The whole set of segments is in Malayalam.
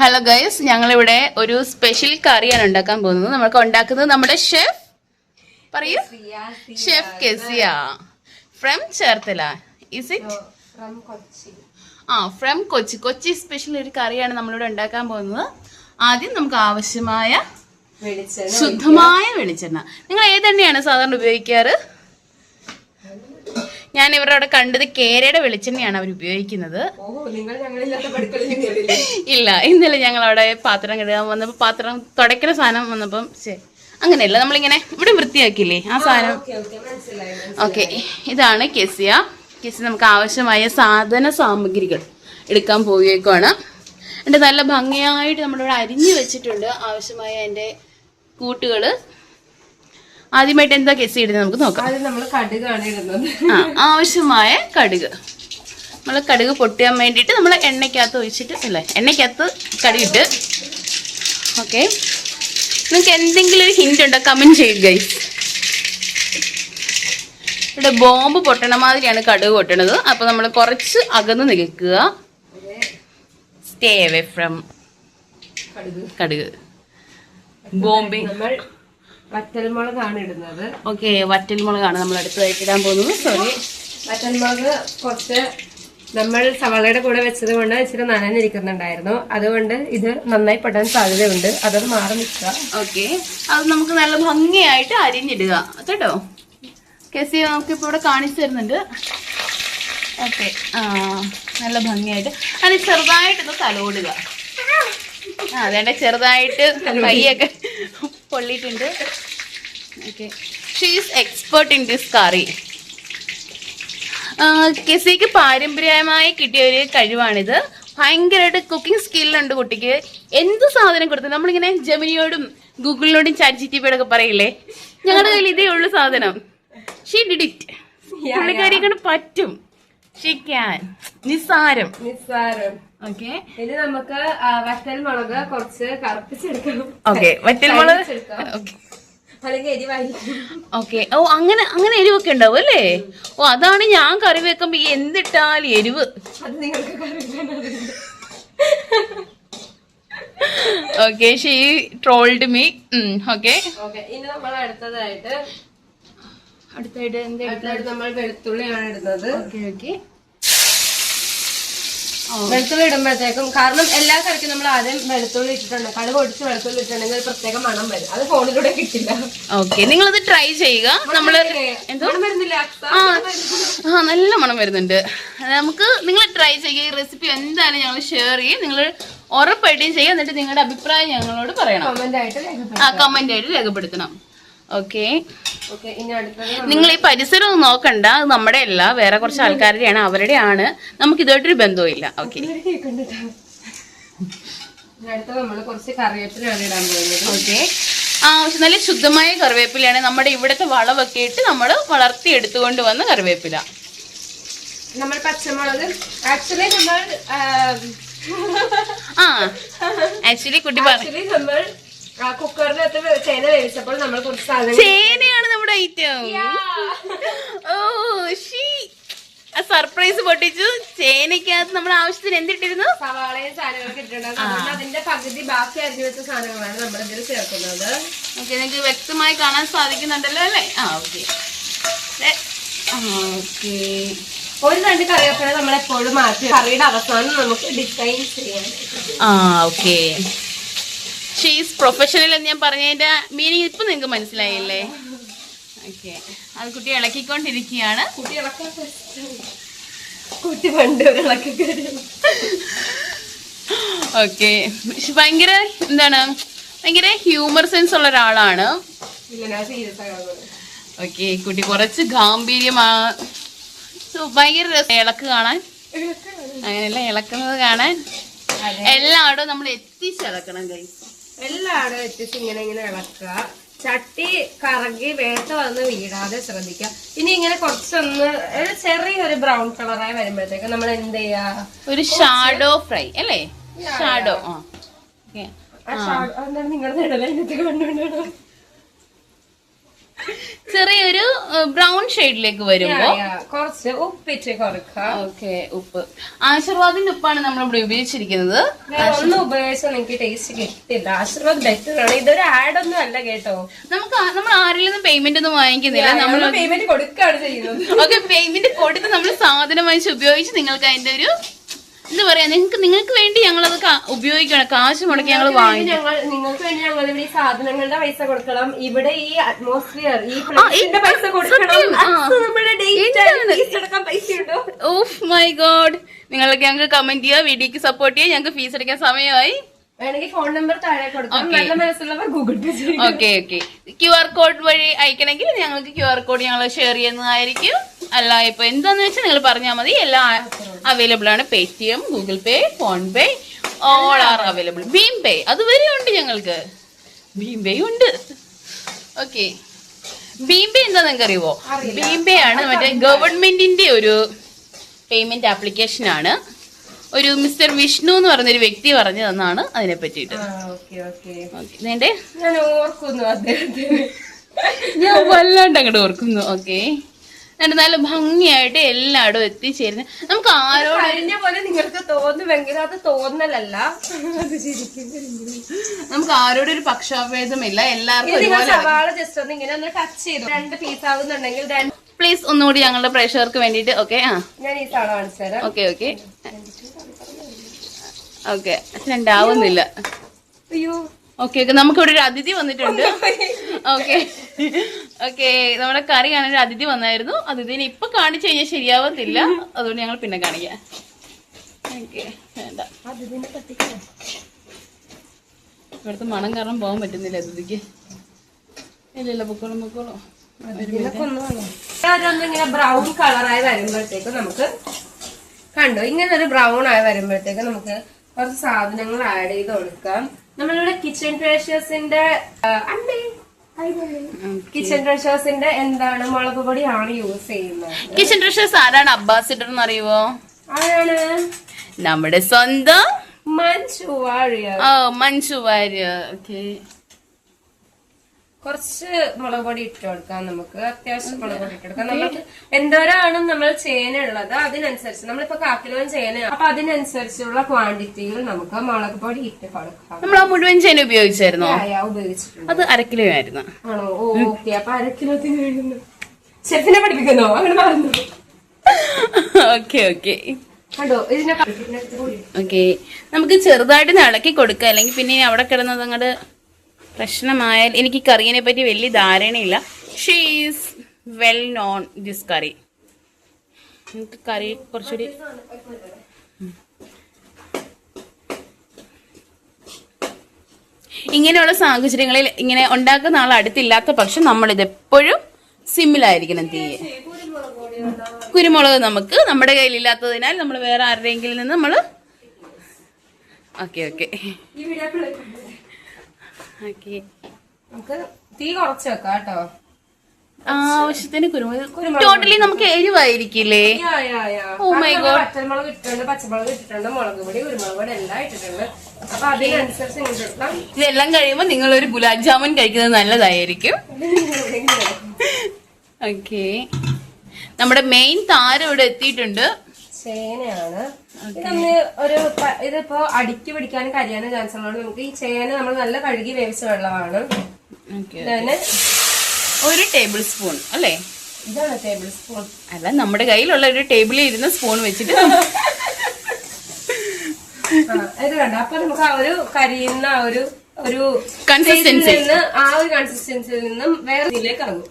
ഹലോ ഗൈസ്, ഞങ്ങളിവിടെ ഒരു സ്പെഷ്യൽ കറിയാണ് ഉണ്ടാക്കാൻ പോകുന്നത്. നമുക്ക് ഉണ്ടാക്കുന്നത് നമ്മുടെ ഷെഫ് പറയൂ, chef Kezia from Cherthala. Is it from Kochi. Kochi special ഒരു കറിയാണ് നമ്മളിവിടെ ഉണ്ടാക്കാൻ പോകുന്നത്. ആദ്യം നമുക്ക് ആവശ്യമായ ശുദ്ധമായ വെളിച്ചെണ്ണ. നിങ്ങൾ ഏതെണ്ണയാണ് സാധാരണ ഉപയോഗിക്കാറ്? ഞാൻ ഇവരുടെ അവിടെ കണ്ടത് കേരയുടെ വെളിച്ചെണ്ണയാണ് അവർ ഉപയോഗിക്കുന്നത്. ഇല്ല, ഇന്നലെ ഞങ്ങൾ അവിടെ പാത്രം കഴുകാൻ വന്നപ്പോൾ പാത്രം തുടയ്ക്കുന്ന സാധനം വന്നപ്പം അങ്ങനെയല്ല, നമ്മളിങ്ങനെ ഇവിടെ വൃത്തിയാക്കില്ലേ ആ സാധനം. ഓക്കെ, ഇതാണ് കെസിയ. നമുക്ക് ആവശ്യമായ സാധന സാമഗ്രികൾ എടുക്കാൻ പോവുകയാണ്. എൻ്റെ നല്ല ഭംഗിയായിട്ട് നമ്മളിവിടെ അരിഞ്ഞു വെച്ചിട്ടുണ്ട് ആവശ്യമായ എൻ്റെ കൂട്ടുകൾ. ആദ്യമായിട്ട് എന്താ കെസി ഇടുന്നത് നമുക്ക് നോക്കാം. ആവശ്യമായ കടുക്. നമ്മൾ കടുക് പൊട്ടിയാൻ വേണ്ടിയിട്ട് നമ്മൾ എണ്ണയ്ക്കകത്ത് ഒഴിച്ചിട്ട് അല്ലേ, എണ്ണയ്ക്കകത്ത് കടുകിട്ട്. ഓക്കെ, നിങ്ങൾക്ക് എന്തെങ്കിലും ഒരു ഹിന്റ് ഉണ്ടോ? കമന്റ് ചെയ്യുക ഗൈസ്. ഇവിടെ ബോംബ് പൊട്ടണ മാതിരിയാണ് കടുക് പൊട്ടണത്. അപ്പോൾ നമ്മൾ കുറച്ച് അകന്ന് നിൽക്കുക. സ്റ്റേ അവേ ഫ്രം കടുക്. ബോംബിങ്. വറ്റൽമുളകാണ് ഇടുന്നത്. ഓക്കെ, വറ്റൽമുളകാണ് നമ്മൾ അടുത്തതായിട്ട് ഇടാൻ പോകുന്നത്. സോറി, വറ്റൽമുളക് കുറച്ച് നമ്മൾ സവാളയുടെ കൂടെ വെച്ചത് കൊണ്ട് ഇച്ചിരി നനഞ്ഞിരിക്കുന്നുണ്ടായിരുന്നു. അതുകൊണ്ട് ഇത് നന്നായി പെടാൻ സാധ്യതയുണ്ട്. അതൊന്ന് മാറി നിൽക്കുക. ഓക്കെ, അത് നമുക്ക് നല്ല ഭംഗിയായിട്ട് അരിഞ്ഞിടുക കേട്ടോ. കെസി നമുക്കിപ്പോൾ ഇവിടെ കാണിച്ചു തരുന്നുണ്ട്. ഓക്കെ, നല്ല ഭംഗിയായിട്ട് അത് ചെറുതായിട്ടൊന്ന് തലോടുക. അതേണ്ട, ചെറുതായിട്ട് കൈയൊക്കെ പൊള്ളിയിട്ടുണ്ട്. Okay, she is expert in this curry. കെസിക്ക് പാരമ്പര്യമായി കിട്ടിയ ഒരു കഴിവാണിത്. ഭയങ്കരമായിട്ട് കുക്കിംഗ് സ്കില്ലുണ്ട് കുട്ടിക്ക്. എന്ത് സാധനം കൊടുത്തു നമ്മളിങ്ങനെ ജെമിനിയോടും ഗൂഗിളിനോടും ചാറ്റ് പറയില്ലേ, ഞങ്ങളുടെ കയ്യിൽ ഇതേ ഉള്ളു സാധനം. She did it. പുള്ളിക്കാരിക്കൊണ്ട് പറ്റും. She can. നിസ്സാരം. ഓക്കെ, ഇത് നമുക്ക് വറ്റൽമുളക് കുറച്ച് കറുപ്പിച്ചെടുക്കണം. ഓക്കെ, വറ്റൽമുളക്. അല്ലെങ്കിൽ എരിവായി. ഓക്കെ, ഓ അങ്ങനെ അങ്ങനെ എരിവൊക്കെ ഉണ്ടാവും അല്ലേ? ഓ, അതാണ് ഞാൻ കറി വെക്കുമ്പോ എന്തിട്ടാൽ എരിവ്. അത് നിങ്ങൾക്ക് കറി. Okay, she trolled me. Okay, ഇനി നമ്മൾ അടുത്തതായിട്ട് നമ്മൾ വെളുത്തുള്ളിയാണ് ഇടുന്നത്. ഓക്കെ, വെളുത്തുള്ളി ഇടുമ്പോഴത്തേക്കും, കാരണം എല്ലാ കറിക്കും നമ്മൾ ആദ്യം വെളുത്തുള്ളി ഇട്ടിട്ടുണ്ട്. കടുക് പൊടിച്ച് വെളുത്തുള്ളി ഇട്ടിട്ടുണ്ടെങ്കിൽ ഒരു പ്രത്യേക മണം വരും. അത് ഫോണിലൂടെ കിട്ടില്ല. ഓക്കെ, നിങ്ങളത് ട്രൈ ചെയ്യുക. നമ്മള് നല്ല മണം വരുന്നുണ്ട്. നമുക്ക് നിങ്ങൾ ട്രൈ ചെയ്യുക. ഈ റെസിപ്പി എന്തായാലും ഞങ്ങൾ ഷെയർ ചെയ്യും. നിങ്ങൾ ഉറപ്പായിട്ടും ചെയ്യുക. എന്നിട്ട് നിങ്ങളുടെ അഭിപ്രായം ഞങ്ങളോട് പറയണം. കമന്റ് ആയിട്ട് രേഖപ്പെടുത്തണം. ഓക്കെ, നിങ്ങൾ ഈ പരിസരം നോക്കണ്ട. അത് നമ്മുടെ അല്ല, വേറെ കുറച്ച് ആൾക്കാരുടെയാണ്, അവരുടെയാണ്. നമുക്ക് ഇതുമായിട്ടൊരു ബന്ധവും ഇല്ല. Okay, okay. നല്ല ശുദ്ധമായ കറിവേപ്പിലയാണ്. നമ്മുടെ ഇവിടുത്തെ വളമൊക്കെ ഇട്ട് നമ്മൾ വളർത്തി എടുത്തുകൊണ്ട് വന്ന കറിവേപ്പില. നമ്മൾ പച്ചമുളക് ആക്ച്വലി കുട്ടി നമ്മൾ കുക്കറിനകത്ത് ചേന വേവിച്ചപ്പോൾ നമ്മൾ കുറച്ച് സാധനം. ചേനയാണ് നമ്മുടെ ഐറ്റം. ഓ, സർപ്രൈസ് പൊട്ടിച്ചു. ചേനയ്ക്കകത്ത് നമ്മൾ ആവശ്യത്തിന് എന്തിട്ടിരുന്നു? സവാളയും സാധനങ്ങളൊക്കെ ഇട്ടിട്ടുണ്ട്. അതിന്റെ പകുതി ബാക്കി അരിഞ്ഞു വെച്ച സാധനങ്ങളാണ് നമ്മൾ ഇതിൽ ചേർക്കുന്നത്. ഓക്കെ, നിങ്ങൾക്ക് വ്യക്തമായി കാണാൻ സാധിക്കുന്നുണ്ടല്ലോ അല്ലേ? Okay, okay. ഒരു രണ്ട് കറിവേപ്പില നമ്മൾ എപ്പോഴും മാറ്റി കറിയുടെ അവസാനം നമുക്ക് ഡിസൈൻ ചെയ്യാം. ഓക്കെ. ഷീസ് പ്രൊഫഷണൽ എന്ന് ഞാൻ പറഞ്ഞതിന്റെ മീനിങ് ഇപ്പൊ നിങ്ങൾക്ക് മനസ്സിലായില്ലേ? ഓക്കെ, അത് കുട്ടി ഇളക്കിക്കൊണ്ടിരിക്കുകയാണ്. കുട്ടി പണ്ട് ഓക്കെ, ഭയങ്കര എന്താണ്, ഭയങ്കര ഹ്യൂമർ സെൻസ് ഉള്ള ഒരാളാണ്. ഓക്കെ, കുട്ടി കുറച്ച് ഗാംഭീര്യമാ. ഭയങ്കര രസം ഇളക്ക് കാണാൻ. അങ്ങനെയല്ല, ഇളക്കുന്നത് കാണാൻ. എല്ലായിടവും നമ്മൾ എത്തിച്ചിളക്കണം ഗൈസ്. എല്ലായിടും എത്തിച്ച് ഇങ്ങനെ ഇളക്കുക. ചട്ടി കറങ്ങി വേട്ട വന്ന് വീഴാതെ ശ്രദ്ധിക്കുക. ഇനി ഇങ്ങനെ കുറച്ചൊന്ന് ചെറിയൊരു ബ്രൗൺ കളറായി വരുമ്പോഴത്തേക്ക് നമ്മൾ എന്ത് ചെയ്യാ, ഒരു ഷാഡോ ഫ്രൈ അല്ലേ? ഷാഡോ. എന്താണ് നിങ്ങളുടെ ഇടല അതിനകത്ത് കണ്ടുകൊണ്ടാണ് ചെറിയൊരു ബ്രൗൺ ഷെയ്ഡിലേക്ക് വരുമ്പോ കുറച്ച് ഉപ്പിട്ട് കൊടുക്കാം. ഓക്കെ, ഉപ്പ് ആശീർവാദിന്റെ ഉപ്പാണ് നമ്മൾ ഇവിടെ ഉപയോഗിച്ചിരിക്കുന്നത്. ഒന്നും ഉപയോഗിച്ചാൽ നിങ്ങൾക്ക് ടേസ്റ്റ് കിട്ടില്ല. ആശീർവാദ് ബെറ്റർ ആണ്. ഇതൊരു ആഡ് ഒന്നും അല്ല കേട്ടോ. നമ്മൾ ആരിൽ നിന്നും പേയ്മെന്റ് ഒന്നും വാങ്ങിക്കുന്നില്ല. നമ്മൾ പേയ്മെന്റ് കൊടുക്കുകയാണ് ചെയ്യുന്നത്. ഓക്കെ, പേയ്മെന്റ് കൊടുത്ത് നമ്മൾ സാധനം വാങ്ങിച്ച് ഉപയോഗിച്ച് നിങ്ങൾക്ക് അതിന്റെ ഒരു എന്താ പറയാ, നിങ്ങൾക്ക് വേണ്ടി ഞങ്ങളത് ഉപയോഗിക്കണം. കാശ് മുടക്കി ഞങ്ങൾ വാങ്ങിക്കും. നിങ്ങൾക്ക് വേണ്ടി ഞങ്ങൾ ഇവിടെ ഈ സാധനങ്ങളുടെ പൈസ കൊടുക്കണം. ഇവിടെ ഈ അറ്റ്മോസ്ഫിയർ, ഈ പ്ലേസിന്റെ പൈസ കൊടുക്കണം. നമ്മുടെ പൈസ ഉണ്ടോ? Of my God. നിങ്ങൾക്ക് ഞങ്ങൾക്ക് കമന്റ് ചെയ്യുക, വീഡിയോക്ക് സപ്പോർട്ട് ചെയ്യുക. ഞങ്ങൾക്ക് ഫീസ് അടയ്ക്കാൻ സമയമായി. വേണമെങ്കിൽ ഫോൺ നമ്പർ താഴെ കൊടുക്കാം. നല്ല മനസ്സുള്ളവർ ഗൂഗിൾ പേ ചെയ്യും. ഓക്കെ, QR കോഡ് വഴി അയക്കണമെങ്കിൽ ഞങ്ങൾക്ക് QR കോഡ് ഞങ്ങൾ ഷെയർ ചെയ്യുന്നതായിരിക്കും. അല്ല, ഇപ്പൊ എന്താന്ന് വെച്ചാൽ നിങ്ങൾ പറഞ്ഞാൽ മതി. എല്ലാം അവൈലബിൾ ആണ്. Paytm, Google Pay, PhonePe, all are available. ഭീം പേ അതുവരെ ഉണ്ട് ഞങ്ങൾക്ക്. ഭീം പേ ഉണ്ട്. ഓക്കെ, ഭീം പേ എന്താ നിങ്ങൾക്ക് അറിയുമോ? ഭീം പേ ആണ് മറ്റേ ഗവൺമെന്റിന്റെ ഒരു പേയ്മെന്റ് ആപ്ലിക്കേഷൻ ആണ്. ഒരു മിസ്റ്റർ വിഷ്ണു എന്ന് പറഞ്ഞൊരു വ്യക്തി പറഞ്ഞു തന്നാണ് അതിനെ പറ്റിയിട്ട്. ഞാൻ വല്ലാണ്ട് അങ്ങോട്ട് ഓർക്കുന്നു. ഓക്കെ, എന്നിട്ട് നല്ല ഭംഗിയായിട്ട് എല്ലായിടും എത്തിച്ചേരുന്ന നമുക്ക് ആരോട് കഴിഞ്ഞ പോലെ നിങ്ങൾക്ക് തോന്നുമെങ്കിൽ അത് തോന്നലല്ല. നമുക്ക് ആരോടും ഒരു പക്ഷാഭേദമില്ല. എല്ലാവർക്കും സവാള ജസ്റ്റ് ഒന്ന് ഇങ്ങനെ ഒന്ന് ടച്ച് ചെയ്തു 2 പീസ് ആവുന്നുണ്ടെങ്കിൽ പ്ലീസ് ഒന്നുകൂടി ഞങ്ങളുടെ പ്രേക്ഷകർക്ക് വേണ്ടിട്ട്. ഓക്കെ, ഞാൻ ഈ സവാള കാണിച്ചു തരാം. ഓക്കെ രണ്ടാവുന്നില്ല. അയ്യോ, ഓക്കെ, നമുക്കിവിടെ ഒരു അതിഥി വന്നിട്ടുണ്ട്. ഓക്കെ, നമ്മുടെ കറി കാണാൻ ഒരു അതിഥി വന്നായിരുന്നു. അതിഥിനെ ഇപ്പൊ കാണിച്ചു കഴിഞ്ഞാൽ ശരിയാവത്തില്ല. അതുകൊണ്ട് ഞങ്ങൾ പിന്നെ കാണിക്കാം. ഓക്കെ, വേണ്ട, ഇവിടുത്തെ മണം കാരണം പോകാൻ പറ്റുന്നില്ല അതിഥിക്ക്. ഇല്ല, പൊക്കോളൂ. ഇങ്ങനെ ബ്രൗൺ കളറായി വരുമ്പോഴത്തേക്ക് നമുക്ക് കണ്ടോ, ഇങ്ങനെ ഒരു ബ്രൗൺ ആയി വരുമ്പോഴത്തേക്ക് നമുക്ക് കുറച്ച് സാധനങ്ങൾ ആഡ് ചെയ്ത് കൊടുക്കാം. നമ്മളിവിടെ കിച്ചൺ ട്രഷേഴ്സിന്റെ എന്താണ് മുളക് പൊടിയാണ് യൂസ് ചെയ്യുന്നത്. കിച്ചൺ ട്രഷേഴ്സ് ആരാണ് അംബാസിഡർ എന്ന് അറിയുമോ? ആരാണ്? നമ്മുടെ സ്വന്തം മഞ്ജു വാര്യർ. മഞ്ജു വാര്യർ. ഓക്കെ, കുറച്ച് മുളക് പൊടി ഇട്ട് കൊടുക്കാം. നമുക്ക് അത്യാവശ്യം മുളക് പൊടി ഇട്ട് കൊടുക്കാം. നമുക്ക് എന്തോരാണ് നമ്മൾ ചേന ഉള്ളത് അതിനനുസരിച്ച്, നമ്മളിപ്പോ 1/4 കിലോ ചേന, അപ്പൊ അതിനനുസരിച്ചുള്ള ക്വാണ്ടിറ്റിയിൽ നമുക്ക് മുളക് പൊടി ഇട്ട് കൊടുക്കാം. നമ്മൾ ആ മുഴുവൻ ചേന ഉപയോഗിച്ചായിരുന്നോ? ഉപയോഗിച്ചിട്ടുണ്ട്. അത് 1/2 കിലോ ആയിരുന്നു. ആണോ? ഓക്കെ, അപ്പൊ 1/2 കിലോത്തിന് വേണ്ടുന്നു. ഷെഫിനെ പഠിപ്പിക്കുന്നോ? അങ്ങനെ പറഞ്ഞു. ഓക്കെ, കണ്ടോ, ഇതിനെ ഓക്കെ, നമുക്ക് ചെറുതായിട്ട് ഇളക്കി കൊടുക്കുക. അല്ലെങ്കിൽ പിന്നെ അവിടെ കിടന്നത് അങ്ങോട്ട് പ്രശ്നമായാൽ. എനിക്ക് കറിയെ പറ്റി വലിയ ധാരണയില്ല. She is well known this curry. എനിക്ക് കറി കുറച്ചുകൂടി ഇങ്ങനെയുള്ള സാഹചര്യങ്ങളിൽ ഇങ്ങനെ ഉണ്ടാക്കുന്ന ആൾ അടുത്തില്ലാത്ത പക്ഷം നമ്മളിത് എപ്പോഴും സിമ്മിലായിരിക്കണം തീയെ. കുരുമുളക് നമുക്ക് നമ്മുടെ കയ്യിലില്ലാത്തതിനാൽ നമ്മൾ വേറെ ആരുടെയെങ്കിലും നിന്ന് നമ്മൾ ഓക്കെ നമുക്ക് തീ കുറച്ച് വെക്കാം കേട്ടോ. ആവശ്യത്തിന് കുരുമുളക്. ടോട്ടലി നമുക്ക് എരിവായിരിക്കില്ലേ? പച്ചമുളക് ഇട്ടിട്ടുണ്ട്, പച്ചമുളക് ഇട്ടിട്ടുണ്ട്, മുളക് പൊടി, കുരുമുളക് പൊടി എല്ലാം ഇട്ടിട്ടുണ്ട്. അപ്പൊ അതിനനുസരിച്ച് ഇതെല്ലാം കഴിയുമ്പോൾ നിങ്ങളൊരു ഗുലാബ് ജാമുൻ കഴിക്കുന്നത് നല്ലതായിരിക്കും. ഓക്കെ, നമ്മുടെ മെയിൻ താരം ഇവിടെ എത്തിയിട്ടുണ്ട്. ചേനയാണ്. ഇതിപ്പോ അടുക്കി പിടിക്കാനും കരിയാനും ചാൻസ് ഉള്ളതുകൊണ്ട് നമുക്ക് ഈ ചേന നമ്മൾ നല്ല കഴുകി വേവിച്ച വെള്ളമാണ്. തന്നെ 1 ടേബിൾ സ്പൂൺ അല്ലേ? ഇതാണ് ടേബിൾ സ്പൂൺ അല്ല, നമ്മുടെ കയ്യിലുള്ള ഒരു ടേബിളിൽ ഇരുന്ന സ്പൂൺ വെച്ചിട്ട് ഇത് കണ്ട. അപ്പൊ നമുക്ക് ആ ഒരു കരിയുന്ന ഒരു കൺസിസ്റ്റൻസിയിൽ നിന്നും വേറെ ഇതിലേക്ക് ഇറങ്ങും.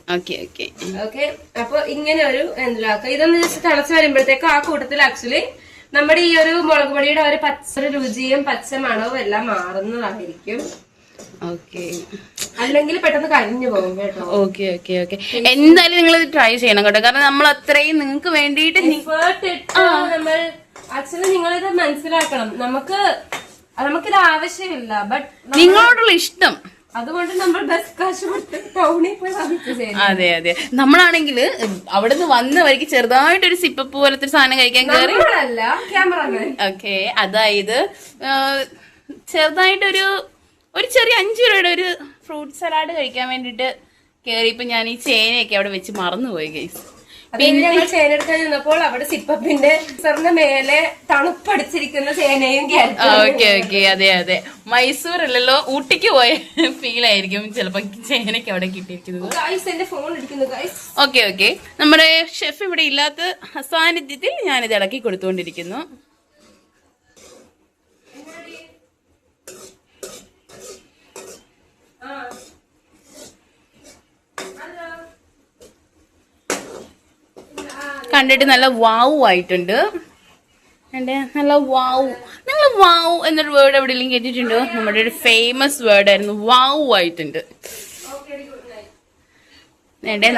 ഓക്കെ, അപ്പൊ ഇങ്ങനെ ഒരു എന്തിലാക്കുക. ഇതൊന്ന് ജസ്റ്റ് തിളച്ച് വരുമ്പോഴത്തേക്ക് ആ കൂട്ടത്തിൽ ആക്ച്വലി നമ്മുടെ ഈ ഒരു മുളക് പൊടിയുടെ ഒരു പച്ച രുചിയും പച്ച മണവും എല്ലാം മാറുന്നതായിരിക്കും. അല്ലെങ്കിൽ പെട്ടെന്ന് കരിഞ്ഞു പോകും കേട്ടോ. ഓക്കെ, എന്തായാലും നിങ്ങൾ ഇത് ട്രൈ ചെയ്യണം കേട്ടോ. കാരണം നമ്മൾ അത്രയും നിങ്ങൾക്ക് വേണ്ടിയിട്ട് നമ്മൾ ആക്ച്വലി നിങ്ങളിത് മനസ്സിലാക്കണം. നമുക്കിത് ആവശ്യമില്ല, ബട്ട് നിങ്ങളോടുള്ള ഇഷ്ടം അതുകൊണ്ട് നമ്മൾ ബസ് കാശ് കൊടുത്ത് ടൗണിൽ പോയി വാങ്ങിച്ചു. അതെ, നമ്മളാണെങ്കിൽ അവിടുന്ന് വന്ന വഴിക്ക് ചെറുതായിട്ടൊരു സിപ്പപ്പ് പോലത്തെ സാധനം കഴിക്കാൻ കയറി. ഓക്കെ, അതായത് ചെറുതായിട്ടൊരു ചെറിയ 5 രൂപയുടെ ഒരു ഫ്രൂട്ട് സലാഡ് കഴിക്കാൻ വേണ്ടിട്ട് കേറിയപ്പോ ഞാൻ ഈ ചേനയൊക്കെ അവിടെ വെച്ച് മറന്നുപോയി ഗൈസ്. പിന്നെ ഞങ്ങൾ ചേന എടുക്കാൻ നിന്നപ്പോൾ അവിടെ സിപ്പപ്പിന്റെ സാറിന്റെ മേലെ തണുപ്പടിച്ചിരിക്കുന്ന ചേനയും ഓക്കെ ഓക്കെ അതെ അതെ. മൈസൂർ അല്ലല്ലോ, ഊട്ടിക്ക് പോയ ഫീൽ ആയിരിക്കും ചിലപ്പോ ചേനയ്ക്ക് അവിടെ കിട്ടിയിരിക്കുന്നത്. എന്റെ ഫോൺ ഇരിക്കുന്നു ഗൈസ്. Okay okay. നമ്മുടെ ഷെഫ് ഇവിടെ ഇല്ലാത്ത സാന്നിധ്യത്തിൽ ഞാനിത് ഇളക്കി കൊടുത്തുകൊണ്ടിരിക്കുന്നു. കണ്ടിട്ട് നല്ല വാവു ആയിട്ടുണ്ട്. നല്ല വാവു. നിങ്ങൾ വാവു എന്നൊരു വേർഡ് എവിടെയെങ്കിലും കേട്ടിട്ടുണ്ടോ? നമ്മുടെ ഒരു ഫേമസ് വേർഡ് ആയിരുന്നു, വാവു ആയിട്ടുണ്ട്.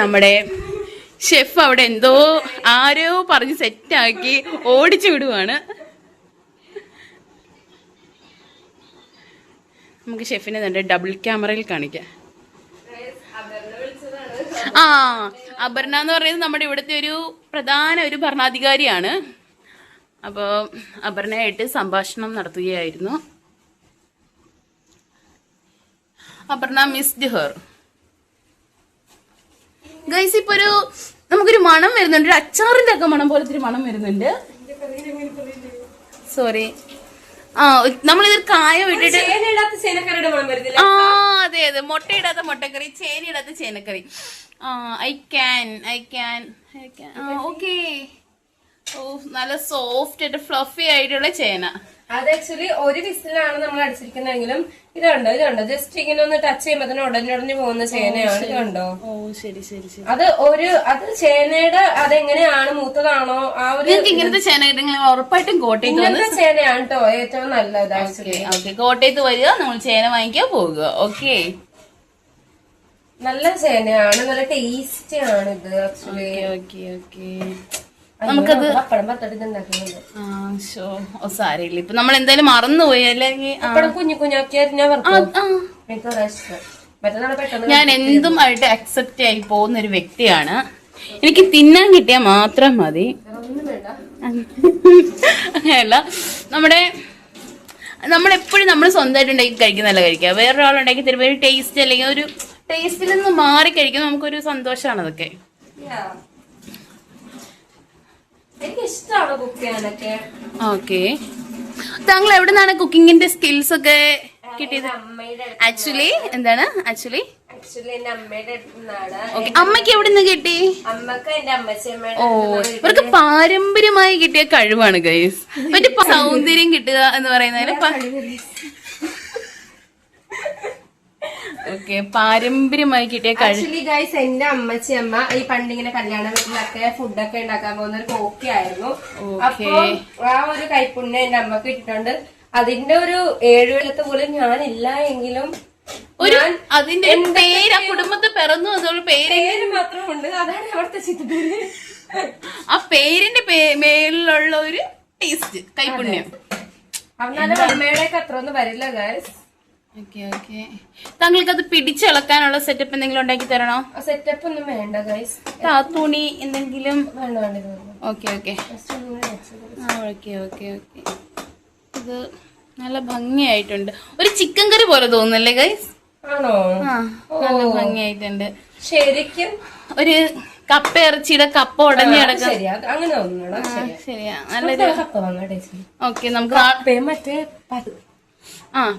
നമ്മുടെ ഷെഫ് അവിടെ എന്തോ ആരോ പറഞ്ഞ് സെറ്റാക്കി ഓടിച്ചു വിടുവാണ്. നമുക്ക് ഷെഫിനെ തന്നെ ഡബിൾ ക്യാമറയിൽ കാണിക്കാം. ആ, അപർണ എന്ന് പറയുന്നത് നമ്മുടെ ഇവിടുത്തെ ഒരു പ്രധാന ഒരു ഭരണാധികാരിയാണ്. അപ്പോൾ അപർണയായിട്ട് സംഭാഷണം നടത്തുകയായിരുന്നു. Aparna missed her. ഗൈസ് ഇപ്പൊ നമുക്കൊരു മണം വരുന്നുണ്ട്, ഒരു അച്ചാറിന്റെ ഒക്കെ മണം പോലത്തെ ഒരു മണം വരുന്നുണ്ട്. സോറി. ആ, നമ്മളിതൊരു കായം ഇട്ടിട്ട് ആ അതെ അതെ, മുട്ടയിടാത്ത മുട്ടക്കറി, ചേനയിടാത്ത ചേനക്കറി. I can okay. ഓ, നല്ല സോഫ്റ്റ് ആയിട്ട് ഫ്ലഫി ആയിട്ടുള്ള ചേന. അത് ആക്ച്വലി ഒരു വിസിലാണ് നമ്മൾ അടിച്ചിരിക്കുന്നെങ്കിലും ഇതുണ്ടോ ജസ്റ്റ് ഇങ്ങനെ ഒന്ന് ടച്ച് ചെയ്യുമ്പോ തന്നെ ഉടഞ്ഞുടഞ്ഞു പോകുന്ന ചേനയാണ്. ഇതുണ്ടോ? ഓ ശരി ശരി ശരി. അത് ചേനയുടെ അതെങ്ങനെയാണ്, മൂത്തതാണോ ആ ഒരു ഇങ്ങനത്തെ ചേന ഉറപ്പായിട്ടും കോട്ടയത്ത് ചേനയാണ് കേട്ടോ ഏറ്റവും നല്ലത് ആക്ച്വലി. ഓക്കെ, കോട്ടയത്ത് വരിക, നമ്മൾ ചേന വാങ്ങിക്കാൻ പോകുക. ഓക്കെ, നല്ല ചേനയാണ്, നല്ല ടേസ്റ്റി ആണ് ഇത് ആക്ച്വലി. Okay okay. നമുക്കത് സാരമില്ല, ഇപ്പൊ നമ്മൾ എന്തായാലും മറന്നുപോയി. അല്ലെങ്കിൽ കുഞ്ഞു കുഞ്ഞാക്കിയാൽ ഞാൻ എന്തും ആയിട്ട് അക്സെപ്റ്റ് ആയി പോകുന്ന ഒരു വ്യക്തിയാണ്. എനിക്ക് തിന്നാൻ കിട്ടിയാൽ മാത്രം മതി. അങ്ങനെയല്ല, നമ്മളെപ്പോഴും നമ്മൾ സ്വന്തമായിട്ട് ഉണ്ടാക്കി കഴിക്കുന്നതല്ല കഴിക്കുക. വേറൊരാളുണ്ടാക്കി തരുമ്പോൾ ഒരു ടേസ്റ്റ് അല്ലെങ്കിൽ ഒരു ടേസ്റ്റിൽ നിന്ന് മാറി കഴിക്കുമ്പോൾ നമുക്കൊരു സന്തോഷമാണ് അതൊക്കെ. എനിക്കിഷ്ടമാണ് കുക്ക് ചെയ്യാനൊക്കെ. ഓക്കെ, താങ്കൾ എവിടെ നിന്നാണ് കുക്കിങ്ങിന്റെ സ്കിൽസ് ഒക്കെ കിട്ടിയത്? ആക്ച്വലി എന്റെ അമ്മയുടെ ഓക്കെ, അമ്മയ്ക്ക് എവിടെ നിന്ന് കിട്ടി? അമ്മക്ക് എന്റെ അമ്മച്ചമ്മയുടെ. ഓ, ഇവർക്ക് പാരമ്പര്യമായി കിട്ടിയ കഴിവാണ് ഗൈസ്. മറ്റേ സൗന്ദര്യം കിട്ടുക എന്ന് പറയുന്നതിന് ഓക്കെ, പാരമ്പര്യമായി കിട്ടിയ ആക്ച്വലി ഗൈസ് എന്റെ അമ്മച്ചമ്മ ഈ പണ്ടിങ്ങനെ കല്യാണ വീട്ടിലൊക്കെ ഫുഡൊക്കെ ഉണ്ടാക്കാൻ പോകുന്ന ഒരു കോക്കി ആയിരുന്നു. അപ്പൊ ആ ഒരു കൈപ്പുണ്യം എന്റെ അമ്മക്ക് കിട്ടിയിട്ടുണ്ട്. അതിന്റെ ഒരു 7 കൊല്ലത്ത് പോലും ഞാനില്ല എങ്കിലും അതിന്റെ പേര് കുടുംബത്തെ പിറന്നു അതുകൊണ്ട് പേര് മാത്രമുണ്ട്. അതാണ് അവിടുത്തെ ചിത്രപ്പേര്. ആ പേരിന്റെ മേലിലുള്ള ഒരു ടേസ്റ്റ്, കൈപ്പുണ്യം. എന്നാലും അമ്മയുടെ ഒക്കെ അത്ര ഒന്നും വരില്ല ഗൈസ്. Okay okay. താങ്കൾക്ക് അത് പിടിച്ചിളക്കാനുള്ള സെറ്റപ്പ് എന്തെങ്കിലും ഉണ്ടാക്കി തരണോ? സെറ്റപ്പ് ഒന്നും വേണ്ട ഗൈസ്. തുണി എന്തെങ്കിലും വേണ്ട. Okay okay okay okay okay. ഇത് നല്ല ഭംഗിയായിട്ടുണ്ട്. ഒരു ചിക്കൻ കറി പോലെ തോന്നുന്നല്ലേ ഗൈസ്? ആണോ? ആ, നല്ല ഭംഗിയായിട്ടുണ്ട്. ശരിക്കും ഒരു കപ്പ ഇറച്ചിയുടെ കപ്പ ഉടഞ്ഞു കിടക്കാം. അങ്ങനെ ഒന്നും ശരിയാ, നല്ലൊരു. ഓക്കെ, നമുക്ക് മറ്റേ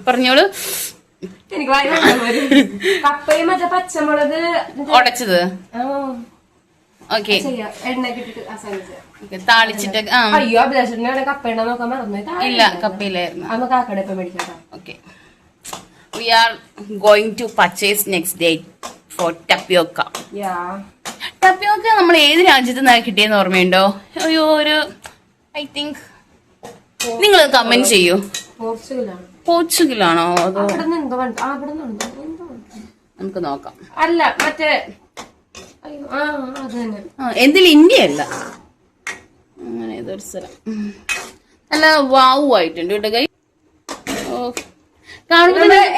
പറഞ്ഞോളൂ. എനിക്ക് കപ്പയും മറ്റേ പച്ചമുളക് ഉടച്ചത്. ഓക്കെ, താളിച്ചിട്ട്. അയ്യോ, അഭിലാഷ് കപ്പ ഉണ്ടോ നോക്കാൻ മറന്നു. ഇല്ല, കപ്പയിലായിരുന്നു. അന്ന് കാക്കട ഇപ്പൊ മേടിക്കാം. Okay, we are going to purchase next day for tapioca. ടപ്പിയോക്ക നമ്മൾ ഏത് രാജ്യത്ത് നിന്നാണ് കിട്ടിയെന്ന് ഓർമ്മയുണ്ടോ? അയ്യോ, ഒരു ഐ തിങ്ക് നിങ്ങൾ കമന്റ് ചെയ്യൂ. പോർച്ചുഗലാണോ അതോ നമുക്ക് നോക്കാം. അല്ല, മറ്റേ എന്തിൽ ഇന്ത്യ അല്ല, അങ്ങനെ ഏതൊരു സ്ഥലം. നല്ല വാവു ആയിട്ടുണ്ട് കേട്ടോ കൈ.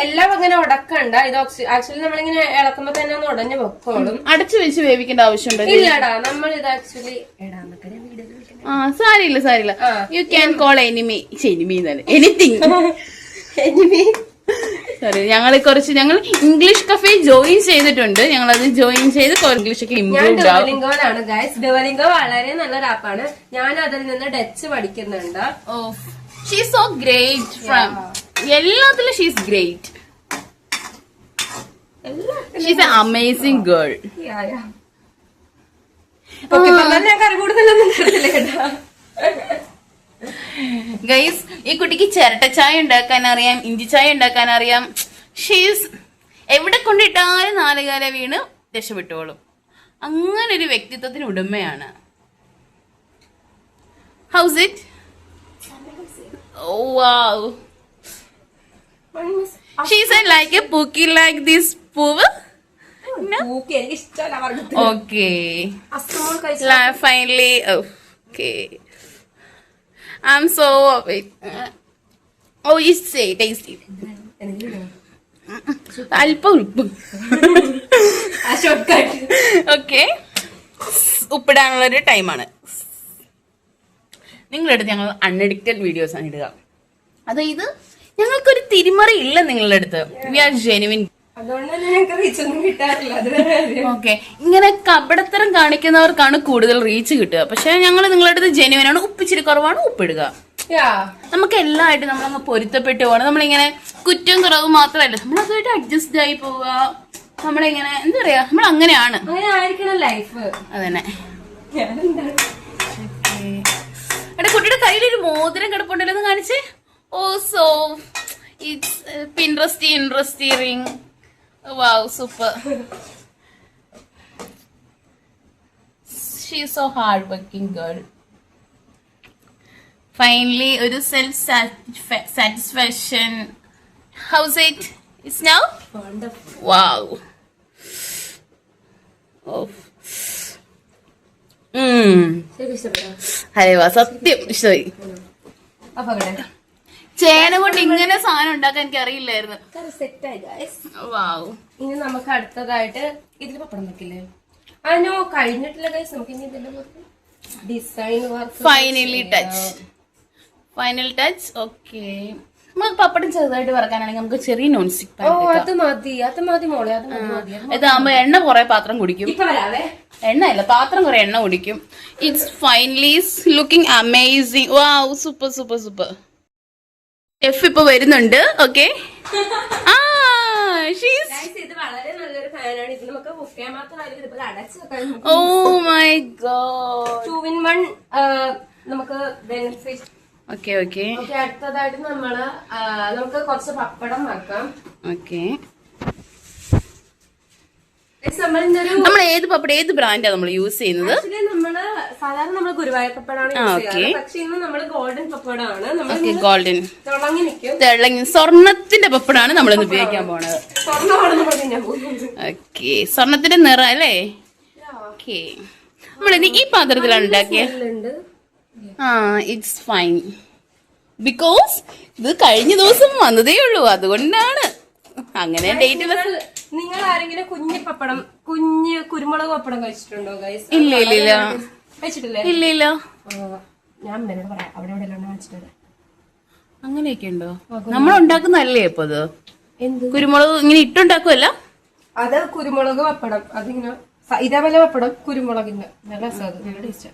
എല്ലാം അങ്ങനെ ഉടക്കണ്ട. ഇത് ആക്ച്വലി നമ്മളിങ്ങനെ ഇളക്കുമ്പോ തന്നെ ഒന്ന് ഉടഞ്ഞു പൊക്കോളും. അടച്ചു വെച്ച് വേവിക്കേണ്ട ആവശ്യമുണ്ടോ? ഇല്ലടാ, നമ്മൾ ഇത് ആക്ച്വലി സാരില്ല. You can call enemy. Enemy തന്നെ എനിത്തിങ്. സോറി ഞങ്ങൾ ഇംഗ്ലീഷ് കഫേ ജോയിൻ ചെയ്തിട്ടുണ്ട്. ഞങ്ങൾ അത് ജോയിൻ ചെയ്ത് ഇംഗ്ലീഷ് ഒക്കെ ഞാൻ ഇംപ്രൂവ് ആവും. ഡുവലിംഗോയിലാണ് ഗൈസ്. ഡുവലിംഗോ വളരെ നല്ലൊരു ആപ്പാണ്. ഞാൻ അതിൽ നിന്ന് ഡച്ച് പഠിക്കുന്നുണ്ട്. ഷീസ് സോ ഗ്രേറ്റ് ഫ്രം എല്ലാത്തിലും she's great. She's A amazing girl. ഞാൻ കറി കൂടുതലൊന്നും തരത്തില്ല കേട്ടോ ഗൈസ്. ഈ കുട്ടിക്ക് ചിരട്ട ചായ ഉണ്ടാക്കാൻ അറിയാം, ഇഞ്ചി ചായ ഉണ്ടാക്കാൻ അറിയാം. ഷീസ് എവിടെ കൊണ്ടിട്ടാലും നാലുകാല വീണ് രക്ഷപ്പെട്ടോളും. അങ്ങനെ ഒരു വ്യക്തിത്വത്തിന് ഉടമയാണ്. House it? Wow. She's like A pookie like this പൂവ്. എനിക്ക് ഇഷ്ടമല്ല. Okay finally okay. I'm so oh it's tasty. അല്പം ഉപ്പ്. ഓക്കെ ഉപ്പിടാനുള്ളൊരു ടൈമാണ്. നിങ്ങളടുത്ത് ഞങ്ങൾ അൺഎഡിക്റ്റഡ് വീഡിയോസ് ആണ് ഇടുക. അതായത് ഞങ്ങൾക്കൊരു തിരിമറി ഇല്ല നിങ്ങളുടെ അടുത്ത്. V R genuine. ഓക്കെ ഇങ്ങനെ കപടത്തരം കാണിക്കുന്നവർക്കാണ് കൂടുതൽ റീച്ച് കിട്ടുക. പക്ഷെ ഞങ്ങൾ നിങ്ങളുടെ അടുത്ത് ജെനുവിൻ ആണ്. ഉപ്പിച്ചിരി കുറവാണ്, ഉപ്പിടുക. നമുക്ക് എല്ലായിട്ടും നമ്മളങ്ങ് പൊരുത്തപ്പെട്ട് പോകണം. നമ്മളിങ്ങനെ കുറ്റം കുറവ് മാത്രമല്ല, നമ്മളതുമായിട്ട് അഡ്ജസ്റ്റ് ആയി പോവുക. നമ്മളിങ്ങനെ എന്താ പറയാ, നമ്മൾ അങ്ങനെയാണ് ലൈഫ്. അതന്നെ. എടാ കുട്ടിയുടെ കയ്യിലൊരു മോതിരം കിടപ്പുണ്ടല്ലോ, ഒന്ന് കാണിച്ചേ. Oh so it's interesting ring. Wow, super. She is so hardworking girl. Finally, a self satisfaction. How's it? It's now wonderful. Wow. Oh. അരേ വാ, സത്യം ഇഷ്ടമായി. ചേന കൊണ്ട് ഇങ്ങനെ സാധനം ഉണ്ടാക്കാൻ എനിക്ക് അറിയില്ലായിരുന്നു. ഇനി നമുക്ക് അടുത്തതായിട്ട് ഇതിൽ പപ്പടം വെക്കില്ലേ? അതിനോ കഴിഞ്ഞിട്ടില്ല ഗൈസ്. നമുക്ക് ഇനി ഇതിന്റെ design work. Final touch. Okay നമുക്ക് പപ്പടം ചെറുതായിട്ട് വറക്കാനാണെങ്കിൽ നമുക്ക് ചെറിയ നോൺ സ്റ്റിക് പാൻ. അത് മതി മോളെ, അത് മതി. ഇതാകുമ്പോ എണ്ണ കുറെ പാത്രം കുടിക്കും. എണ്ണ അല്ല, പാത്രം കുറെ എണ്ണ കുടിക്കും. It's finally looking amazing. Wow, super super super. Chef ഇപ്പൊ വരുന്നുണ്ട്. ഓക്കെ ഇത് വളരെ നല്ലൊരു ഫാനാണ്. ഇത് നമുക്ക് ബുക്ക് ചെയ്യാൻ മാത്രമല്ല, ഇത് അടച്ചു വെക്കാൻ. ഓ മൈ ഗോഡ്. 2 in 1 നമുക്ക് ബെനിഫിറ്റ്. Okay okay. അടുത്തതായിട്ട് നമുക്ക് കുറച്ച് പപ്പടം വെക്കാം. ഓക്കെ നമ്മൾ ഏത് ബ്രാൻഡാണ് നമ്മൾ യൂസ് ചെയ്യുന്നത്? നമ്മള് സാധാരണ നമ്മൾ ഗുരുവായൂർ പപ്പടാണ് യൂസ് ചെയ്യാറ്. പക്ഷെ ഇന്ന് നമ്മൾ ഗോൾഡൻ പപ്പടമാണ്. ഗോൾഡൻ തിളങ്ങി നിൽക്കും. തിളങ്ങി സ്വർണത്തിന്റെ പപ്പടാണ് നമ്മൾ ഇന്ന് ഉപയോഗിക്കാൻ പോണത്. ഓക്കെ സ്വർണത്തിന്റെ നിറം അല്ലേ? ഓക്കെ നമ്മളിനി ഈ പാത്രത്തിലാണ് ഉണ്ടാക്കിയത്. ഇറ്റ്സ് ഫൈൻ ബിക്കോസ് ഇത് കഴിഞ്ഞ ദിവസം വന്നതേ ഉള്ളൂ, അതുകൊണ്ടാണ് അങ്ങനെ ഡേറ്റ്. നിങ്ങൾ ആരെങ്കിലും കുഞ്ഞ് കുരുമുളക് പപ്പടം കഴിച്ചിട്ടുണ്ടോ ഗൈസ്? ഇല്ല കഴിച്ചിട്ടില്ലേ? ഇല്ല. ഞാൻ പറയാം, അവിടെ കഴിച്ചിട്ടുണ്ട്. അങ്ങനെയൊക്കെ ഉണ്ടോ? നമ്മൾ ഉണ്ടാക്കുന്നല്ലേ ഇപ്പൊ അത്? കുരുമുളക് ഇങ്ങനെ ഇട്ടുണ്ടാക്കുമല്ല? അത് കുരുമുളക് പപ്പടം. അതിങ്ങനെ ഇതേപോലെ പപ്പടം കുരുമുളകിന്റെ നല്ല ടേസ്റ്റ്.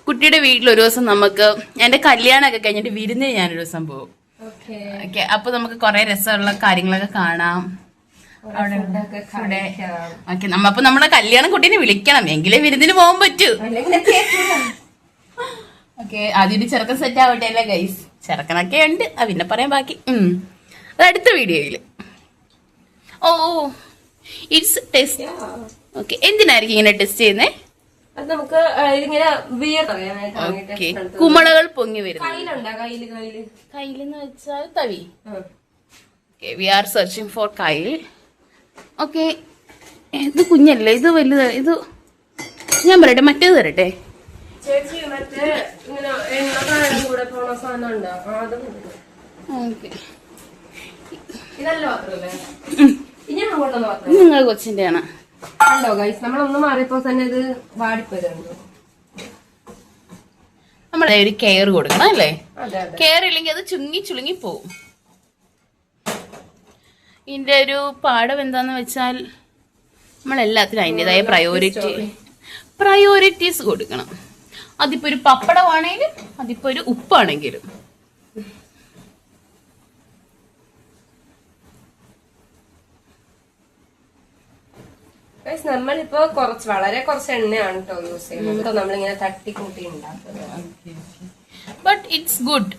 കുട്ടിയുടെ വീട്ടിൽ ഒരു ദിവസം നമുക്ക് എന്റെ കല്യാണമൊക്കെ കഴിഞ്ഞിട്ട് വിരുന്നിന് ഞാനൊരു ദിവസം പോകും. ഓക്കെ അപ്പൊ നമുക്ക് കൊറേ രസമുള്ള കാര്യങ്ങളൊക്കെ കാണാം. ഓക്കെ അപ്പൊ നമ്മളെ കല്യാണം കുട്ടീനെ വിളിക്കണം, എങ്കിലേ വിരുന്നിന് പോകാൻ പറ്റൂ. ഓക്കെ ആദ്യം ചെറുക്കൻ സെറ്റ് ആവട്ടെ അല്ലേ ഗൈസ്? ചെറുക്കനൊക്കെ ഉണ്ട്, പിന്നെ പറയാൻ ബാക്കി അത് അടുത്ത വീഡിയോയില്. Oh it's test. ഓക്കെ എന്തിനായിരിക്കും ഇങ്ങനെ ടെസ്റ്റ് ചെയ്യുന്നേ? നമുക്ക് ഇതിങ്ങനെ കുമളകൾ പൊങ്ങി വരും. കയ്യിലെന്ന് വെച്ചാൽ തവി. വി ആർ സെർച്ചിങ് ഫോർ കയ്യിൽ. ഓക്കെ ഇത് കുഞ്ഞല്ലേ, ഇത് വലുത്. ഇത് ഞാൻ പറയട്ടെ, മറ്റേത് തരട്ടെ. ചേച്ചി മറ്റേ ഇങ്ങനെ എണ്ണ കൂടെ പോണ സാധനം ഉണ്ടോ? ഓക്കെ ഇതല്ല മാത്രല്ലേ? ഇനി നിങ്ങൾ കൊച്ചിന്റെ ആണ്. കണ്ടോ ഗൈസ്, നമ്മളൊന്ന് മാറിയപ്പോ തന്നെ ഇത് വാടിപ്പോരുന്നു. നമ്മളെ ഒരു കെയർ കൊടുക്കണം അല്ലേ? കെയർ ഇല്ലെങ്കിൽ അത് ചുളുങ്ങി പോവും. ഇതിന്റെ ഒരു പാഠം എന്താന്ന് വെച്ചാൽ നമ്മളെല്ലാത്തിനും അതിൻ്റെതായ പ്രയോറിറ്റീസ് കൊടുക്കണം. അതിപ്പോ ഒരു പപ്പടമാണെങ്കിലും അതിപ്പോ ഒരു ഉപ്പാണെങ്കിലും. നമ്മളിപ്പോ വളരെ കുറച്ച് എണ്ണയാണ് കേട്ടോ യൂസ് ചെയ്യുന്നത്. നമ്മളിങ്ങനെ തട്ടിക്കൂട്ടി ഉണ്ടാക്കുന്നത്. But it's good.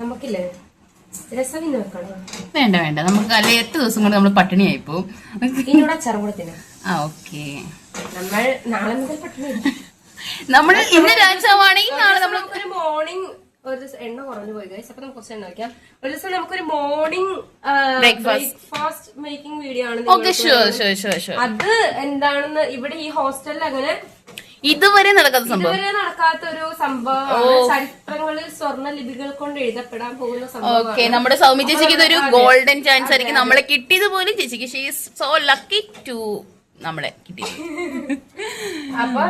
നമുക്കില്ലേ രസം വെക്കണം? വേണ്ട, നമുക്ക് അല്ലെ 8 ദിവസം കൊണ്ട് നമ്മൾ പട്ടിണിയായി പോവും. ഇതിനോട് അച്ചാറുകൂടത്തിന്. ഓക്കെ, നമ്മൾ നാളെ മുതൽ പട്ടിണി. നമ്മൾ ഇന്ന് രാജാവാണെങ്കിൽ നാളെ നമ്മൾ ഒരു മോർണിംഗ് ഒരു എണ്ണ കുറഞ്ഞു പോയി ഗൈസ്. അപ്പൊ നമുക്ക് കുറച്ച് എണ്ണ വയ്ക്കാം. ഒരു ദിവസം നമുക്കൊരു മോർണിംഗ് ബ്രേക്ക്ഫാസ്റ്റ് മേക്കിംഗ് വീഡിയോ ആണ്. അത് എന്താണെന്ന് ഇവിടെ ഈ ഹോസ്റ്റലിൽ അങ്ങനെ ഇതുവരെ നടക്കാത്ത ഒരു സംഭവമാണ്. ചരിത്രങ്ങളിൽ സ്വർണ്ണ ലിപികൾ കൊണ്ട് എഴുതപ്പെടാൻ പോകുന്ന സംഭവം. ഓക്കെ, നമ്മുടെ സൗമ്യ ചേച്ചിക്ക് ഇതൊരു ഗോൾഡൻ ചാൻസ് ആയിരിക്കും. നമ്മളെ കിട്ടിയത് പോലും ചേച്ചിക്ക് she is so lucky to നമ്മളെ കിട്ടി. അപ്പൊ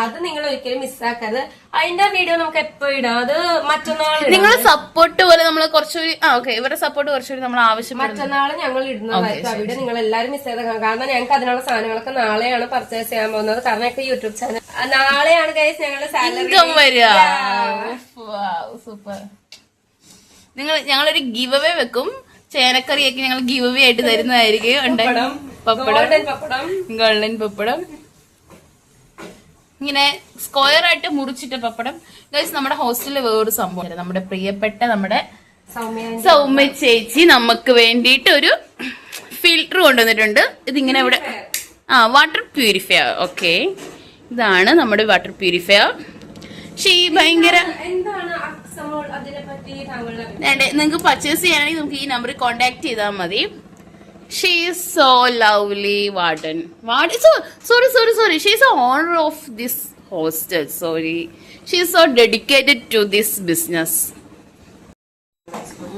അത് നിങ്ങൾ ഒരിക്കലും മിസ്സാക്കരുത്. അതിന്റെ വീഡിയോ നമുക്ക് എപ്പോ ഇടാം. അത് മറ്റന്നാൾ നിങ്ങളെ സപ്പോർട്ട് പോലെ നമ്മൾ കുറച്ചുകൂടി ഇവരുടെ സപ്പോർട്ട് കുറച്ചുകൂടി നമ്മൾ ആവശ്യം. മറ്റന്നാൾ ഞങ്ങൾ ഇടുന്നതായിരിക്കും ആ വീഡിയോ. നിങ്ങൾ എല്ലാവരും മിസ് ചെയ്ത കാരണം ഞങ്ങൾക്ക് അതിനുള്ള സാധനങ്ങളൊക്കെ നാളെയാണ് പർച്ചേസ് ചെയ്യാൻ പോകുന്നത്. കാരണം ഒക്കെ യൂട്യൂബ് ചാനൽ നാളെയാണ് ഗൈസ് ഞങ്ങളുടെ സാലറി വരിക. സൂപ്പർ. ഞങ്ങളൊരു ഗിവ് അവേ വെക്കും. ചേനക്കറിയൊക്കെ ഞങ്ങൾ ഗിവ് അവേ ആയിട്ട് തരുന്നതായിരിക്കും. ഗോൾഡൻ പപ്പടം ഇങ്ങനെ സ്ക്വയർ ആയിട്ട് മുറിച്ചിട്ട പപ്പടം. ഗൈസ് നമ്മുടെ ഹോസ്റ്റലിൽ വേറൊരു സംഭവം, നമ്മുടെ പ്രിയപ്പെട്ട നമ്മുടെ സൗമ്യ ചേച്ചി നമുക്ക് വേണ്ടിയിട്ട് ഒരു ഫിൽറ്റർ കൊണ്ടുവന്നിട്ടുണ്ട്. ഇതിങ്ങനെ ഇവിടെ വാട്ടർ പ്യൂരിഫയർ. ഓക്കെ, ഇതാണ് നമ്മുടെ വാട്ടർ പ്യൂരിഫയർ. ഭയങ്കര നിങ്ങൾക്ക് പർച്ചേസ് ചെയ്യാനാണെങ്കിൽ നമുക്ക് ഈ നമ്പറിൽ കോണ്ടാക്ട് ചെയ്താൽ മതി. She is so lovely, Warden. Sorry. She is the owner of this hostel. Sorry. She is so dedicated to this business.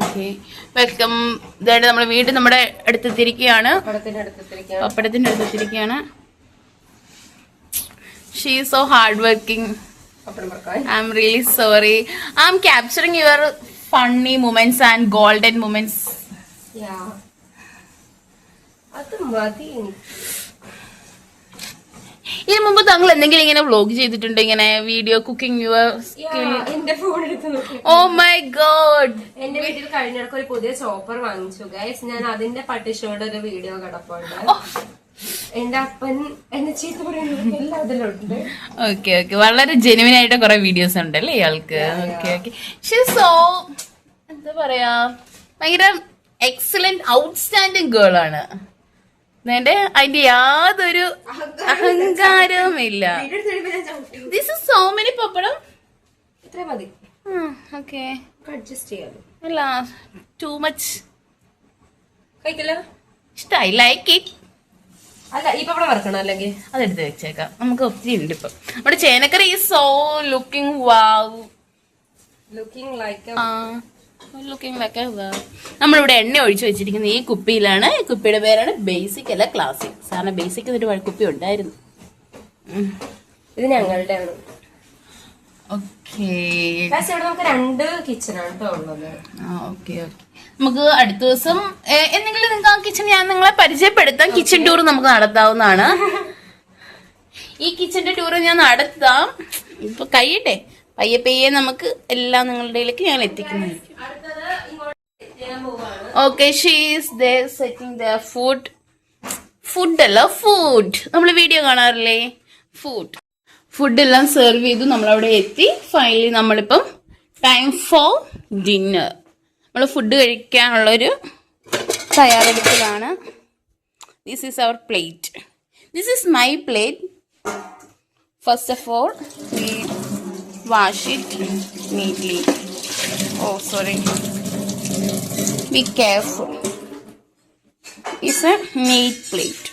Okay. Welcome. ഇതായിട്ട് നമ്മുടെ വീട് നമ്മുടെ അടുത്തെത്തിയിരിക്കുകയാണ്. പപ്പടത്തിന്റെ അടുത്തെത്തിയിരിക്കുകയാണ്. She is so hardworking. I'm really sorry. I'm capturing your funny moments and golden moments. Yeah. അത് മതി. ഇതിനു മുമ്പ് താങ്കൾ എന്തെങ്കിലും ഇങ്ങനെ വ്ലോഗ് ചെയ്തിട്ടുണ്ടോ? ഇങ്ങനെ വീഡിയോ കുക്കിംഗ് യുവർ സ്കിൽ? എന്റെ ഫോൺ എടുത്ത് നോക്കി. Oh my god. എന്റെ വീട്ടിൽ കഴിഞ്ഞിടക്ക് ഒരു പുതിയ ചോപ്പർ വാങ്ങിച്ചു ഗൈസ്. ഞാൻ അതിന്റെ പട്ടിഷോയുടെ ഒരു വീഡിയോ കിടപ്പുണ്ട്. എന്റെ അപ്പൻ എന്നെ ചീത്ത പറയുന്നത് എല്ലാം അതിലുണ്ട്. ഓക്കെ, വളരെ ജെനുവിൻ ആയിട്ട് കുറെ വീഡിയോസ് ഉണ്ടല്ലേ ഇയാൾക്ക്. ഓക്കെ. സോ എന്താ പറയാ, ഭയങ്കര എക്സലന്റ് ഔട്ട്സ്റ്റാൻഡിങ് ഗേൾ ആണ്. അതിന്റെ യാതൊരു അഹങ്കാരവും ഇല്ല. ദിസ് ഇസ് സോ മെനി പപ്പടം. ഇത്ര മതി. ഓക്കെ, അഡ്ജസ്റ്റ് ചെയ്യാം. അല്ല ടു മച്ച് കഴിക്കില്ല. ഇഷ്ടായി, ലൈക്ക് ഇറ്റ്. അല്ല ഈ പപ്പടം വറക്കണം, അല്ലെങ്കിൽ അതെടുത്ത് വെച്ചേക്കാം. നമുക്ക് ഒത്തിരി ഉണ്ട് ഇപ്പം. നമ്മുടെ ചേനക്കറി is so looking wow. Looking like നമ്മളിവിടെ എണ്ണ ഒഴിച്ചു വെച്ചിരിക്കുന്നത് ഈ കുപ്പിയിലാണ്. ഈ കുപ്പിയുടെ പേരാണ് ബേസിക് അല്ല ക്ലാസിക്. സാറിന് ബേസിക് ഒരു കുപ്പി ഉണ്ടായിരുന്നു. ഇത് ഞങ്ങളുടെ ആണ്. ഓക്കെ, ഇവിടെ നമുക്ക് 2 കിച്ചണാണ് ഉള്ളത്. ഓക്കെ. നമുക്ക് അടുത്ത ദിവസം എന്തെങ്കിലും നിങ്ങൾക്ക് ആ കിച്ചൺ ഞാൻ നിങ്ങളെ പരിചയപ്പെടുത്താം. കിച്ചൺ ടൂർ നമുക്ക് നടത്താവുന്നതാണ്. ഈ കിച്ചന്റെ ടൂർ ഞാൻ നടത്താം. ഇപ്പൊ കഴിയട്ടെ, പയ്യെ നമുക്ക് എല്ലാം നിങ്ങളുടെ ഞാൻ എത്തിക്കുന്നതായിരിക്കും. Okay, she is there setting the food അല്ല ഫുഡ്. നമ്മൾ വീഡിയോ കാണാറില്ലേ, ഫുഡ് എല്ലാം സെർവ് ചെയ്തു. നമ്മളവിടെ എത്തി. ഫൈനലി നമ്മളിപ്പം ടൈം ഫോർ ഡിന്നർ. നമ്മൾ ഫുഡ് കഴിക്കാനുള്ളൊരു തയ്യാറെടുപ്പിലാണ്. This is our plate. This is my plate. First of all we wash it neatly. Oh, sorry. Be careful. It's a neat plate.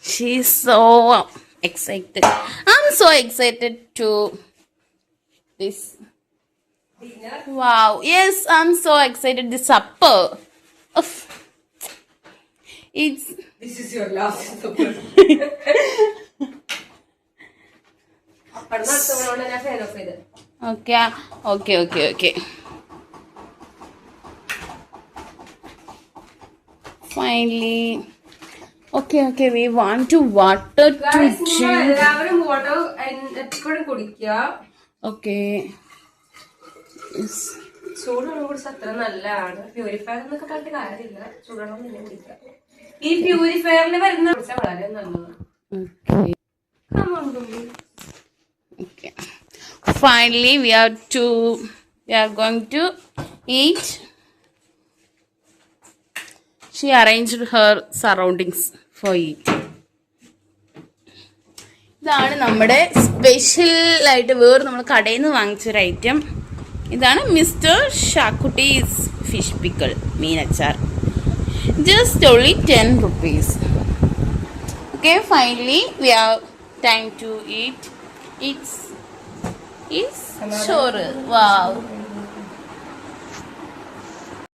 She's so excited. I'm so excited to this dinner. Wow. Yes, I'm so excited. This supper. This is your last supper. പടം നടത്തുന്നതുകൊണ്ട് ഞാൻ ഫാൻ ഓഫ് ചെയ്ത് okay okay okay okay finally okay okay we want to water to Guys, നിങ്ങൾ എല്ലാവരും വാട്ടർ എപ്പോഴും കുടിക്കുക. ഓക്കെ ചൂടുവെള്ളം കുടിച്ചാൽ അത്ര നല്ലതാണ്. പ്യൂരിഫയർ എന്നൊക്കെ പറഞ്ഞിട്ട് കാര്യമില്ല, ചൂടുവെള്ളം തന്നെ കുടിക്കാം. ഈ പ്യൂരിഫയറിൽ വരുന്ന കുടിച്ചാൽ വളരെ നല്ലതാണ്. Okay. Finally, we are going to eat. She arranged her surroundings for eat. ഇതാണ് നമ്മുടെ സ്പെഷ്യൽ ആയിട്ട് വേറെ നമ്മൾ കടയിൽ നിന്ന് വാങ്ങിച്ചൊരു ഐറ്റം. ഇതാണ് മിസ്റ്റർ ഷാക്കുട്ടീസ് ഫിഷ് പിക്കിൾ മീനച്ചാർ. Just only 10 rupees. Okay, finally we have time to eat. It's ചോറ്. Wow.